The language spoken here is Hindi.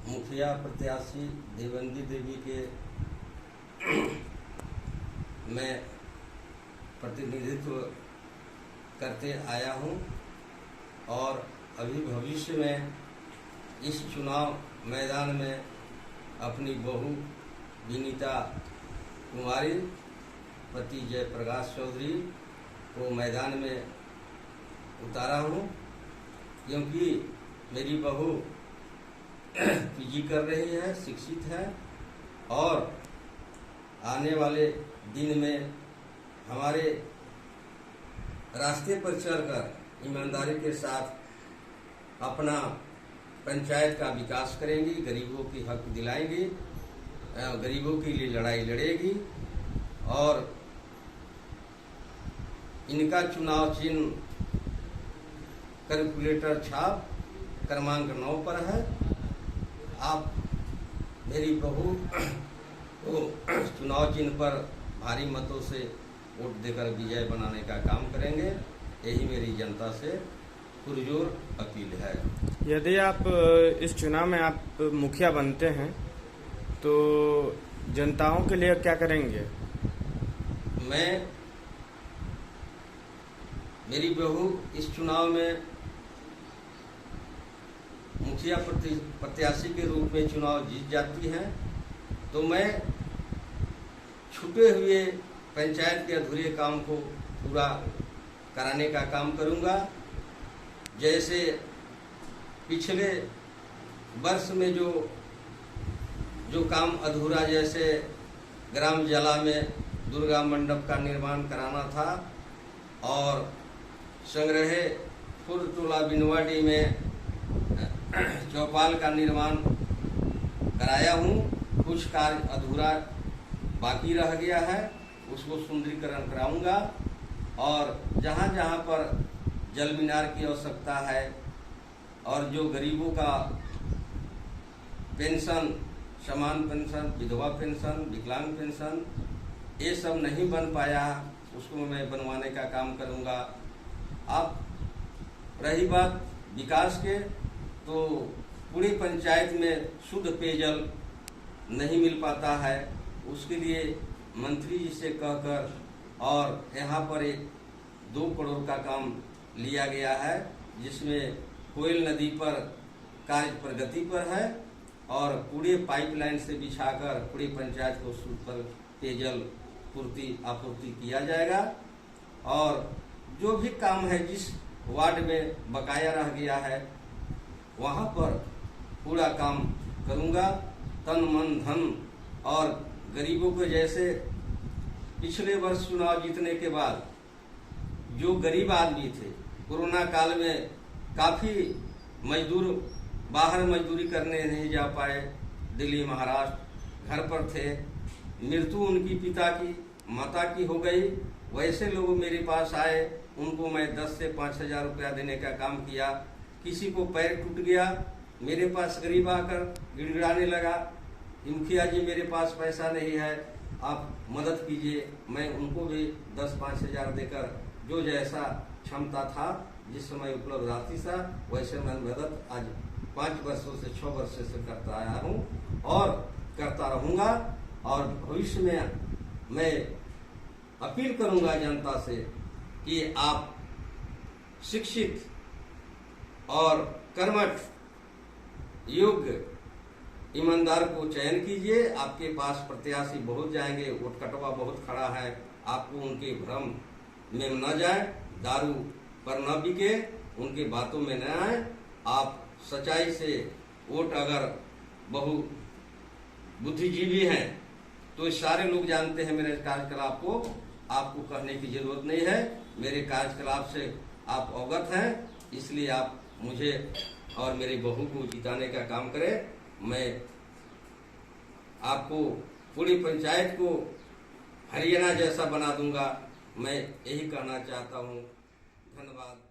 मुखिया प्रत्याशी देवंदी देवी के मैं प्रतिनिधित्व करते आया हूं और अभी भविष्य में इस चुनाव मैदान में अपनी बहू विनीता कुमारी पति जयप्रकाश चौधरी को मैदान में उतारा हूं, क्योंकि मेरी बहू पीजी कर रही है, शिक्षित है और आने वाले दिन में हमारे रास्ते पर चलकर ईमानदारी के साथ अपना पंचायत का विकास करेंगी, गरीबों की हक दिलाएंगी, गरीबों के लिए लड़ाई लड़ेगी और इनका चुनाव चिन्ह कैलकुलेटर छाप क्रमांक 9 पर है। आप मेरी बहू को चुनाव चिन्ह पर भारी मतों से वोट देकर विजय बनाने का काम करेंगे, यही मेरी जनता से पुरजोर अपील है। यदि आप इस चुनाव में आप मुखिया बनते हैं तो जनताओं के लिए क्या करेंगे? मेरी बहू इस चुनाव में मुखिया प्रत्याशी के रूप में चुनाव जीत जाती है तो मैं छूटे हुए पंचायत के अधूरे काम को पूरा कराने का काम करूंगा। जैसे पिछले वर्ष में जो काम अधूरा, जैसे ग्राम जला में दुर्गा मंडप का निर्माण कराना था और संग्रह टोला बिनवाडी में चौपाल का निर्माण कराया हूँ। कुछ कार्य अधूरा बाकी रह गया है, उसको सुंदरीकरण कराऊंगा और जहाँ जहाँ पर जल मीनार की आवश्यकता है और जो गरीबों का पेंशन, समान पेंशन, विधवा पेंशन, विकलांग पेंशन, ये सब नहीं बन पाया, उसको मैं बनवाने का काम करूंगा। अब रही बात विकास के, तो पूरी पंचायत में शुद्ध पेयजल नहीं मिल पाता है, उसके लिए मंत्री जी से कहकर और यहाँ पर 2 करोड़ का काम लिया गया है, जिसमें कोयल नदी पर कार्य प्रगति पर है और पूरे पाइपलाइन से बिछाकर पूरी पंचायत को शुद्ध पर पेयजल आपूर्ति किया जाएगा। और जो भी काम है, जिस वार्ड में बकाया रह गया है, वहाँ पर पूरा काम करूँगा तन मन धन। और गरीबों को, जैसे पिछले वर्ष चुनाव जीतने के बाद जो गरीब आदमी थे, कोरोना काल में काफ़ी मजदूर बाहर मजदूरी करने नहीं जा पाए, दिल्ली महाराष्ट्र घर पर थे, मृत्यु उनकी पिता की माता की हो गई, वैसे लोग मेरे पास आए, उनको मैं 10 से 5,000 रुपया देने का काम किया। किसी को पैर टूट गया, मेरे पास गरीब आकर गिड़गिड़ाने लगा, मुखिया जी मेरे पास पैसा नहीं है, आप मदद कीजिए। मैं उनको भी 10-5,000 देकर जो जैसा क्षमता था, जिस समय उपलब्ध आती था, वैसे मैं मदद आज 5 वर्षों से 6 वर्षों से करता आया हूँ और करता रहूँगा। और भविष्य में मैं अपील करूँगा जनता से कि आप शिक्षित और कर्मठ योग्य ईमानदार को चयन कीजिए। आपके पास प्रत्याशी बहुत जाएंगे, वोट कटवा बहुत खड़ा है, आपको उनके भ्रम में न जाए, दारू पर न बिके, उनके बातों में न आए। आप सच्चाई से वोट, अगर बहु बुद्धिजीवी हैं तो सारे लोग जानते हैं मेरे कार्यकलाप को, आपको कहने की जरूरत नहीं है, मेरे कार्यकलाप से आप अवगत हैं, इसलिए आप मुझे और मेरी बहू को जिताने का काम करें। मैं आपको पूरी पंचायत को हरियाणा जैसा बना दूंगा, मैं यही कहना चाहता हूँ। धन्यवाद।